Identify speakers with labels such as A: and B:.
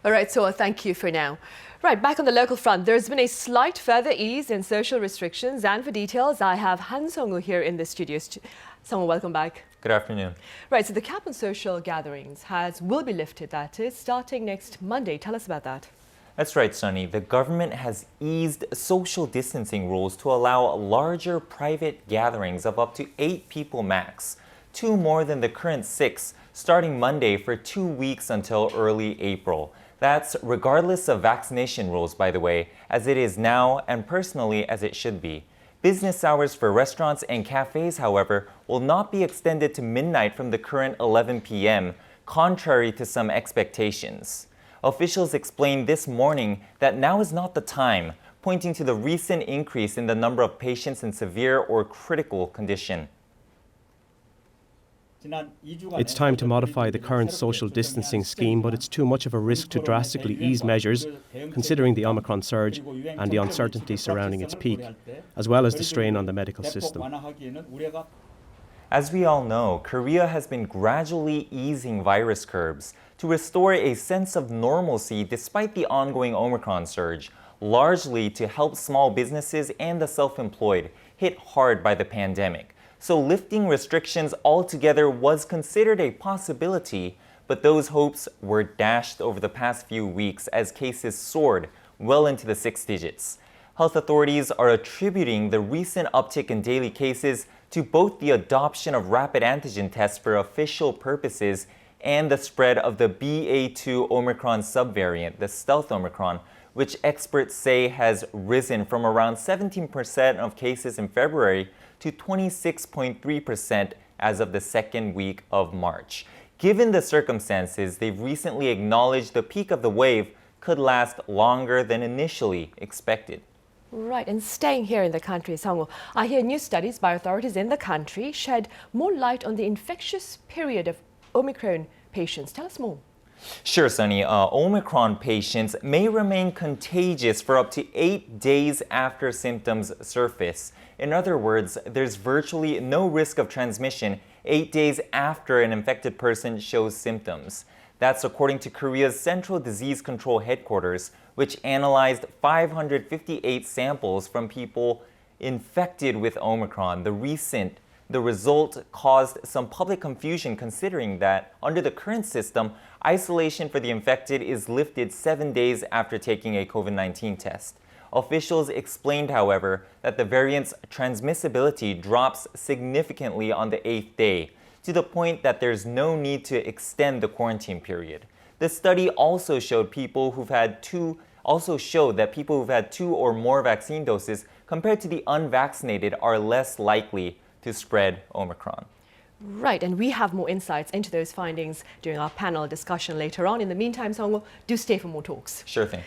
A: All right, so thank you for now. Right, back on the local front, there's been a slight further ease in social restrictions. And for details, I have Seong-woo here in the studio. Seong-woo, welcome back.
B: Good afternoon.
A: Right, so the cap on social gatherings will be lifted, that is, starting next Monday. Tell us about that.
B: That's right, Sunny. The government has eased social distancing rules to allow larger private gatherings of up to 8 people max, 2 more than the current 6, starting Monday for 2 weeks until early April. That's regardless of vaccination rules, by the way, as it is now and personally as it should be. Business hours for restaurants and cafes, however, will not be extended to midnight from the current 11 p.m., contrary to some expectations. Officials explained this morning that now is not the time, pointing to the recent increase in the number of patients in severe or critical condition.
C: It's time to modify the current social distancing scheme, but it's too much of a risk to drastically ease measures, considering the Omicron surge and the uncertainty surrounding its peak, as well as the strain on the medical system.
B: As we all know, Korea has been gradually easing virus curbs to restore a sense of normalcy despite the ongoing Omicron surge, largely to help small businesses and the self-employed hit hard by the pandemic. So lifting restrictions altogether was considered a possibility, but those hopes were dashed over the past few weeks as cases soared well into the 6 digits. Health authorities are attributing the recent uptick in daily cases to both the adoption of rapid antigen tests for official purposes and the spread of the BA.2 Omicron subvariant, the stealth Omicron, which experts say has risen from around 17% of cases in February to 26.3% as of the second week of March. Given the circumstances, they've recently acknowledged the peak of the wave could last longer than initially expected.
A: Right, and staying here in the country, Seong-woo, I hear new studies by authorities in the country shed more light on the infectious period of Omicron patients. Tell us more.
B: Sure, Sunny. Omicron patients may remain contagious for up to 8 days after symptoms surface. In other words, there's virtually no risk of transmission 8 days after an infected person shows symptoms. That's according to Korea's Central Disease Control Headquarters, which analyzed 558 samples from people infected with Omicron. The result caused some public confusion considering that under the current system, isolation for the infected is lifted 7 days after taking a COVID-19 test. Officials explained, however, that the variant's transmissibility drops significantly on the 8th day, to the point that there's no need to extend the quarantine period. The study also showed that people who've had 2 or more vaccine doses compared to the unvaccinated are less likely to spread Omicron.
A: Right, and we have more insights into those findings during our panel discussion later on. In the meantime, Seong-woo, do stay for more talks.
B: Sure thing.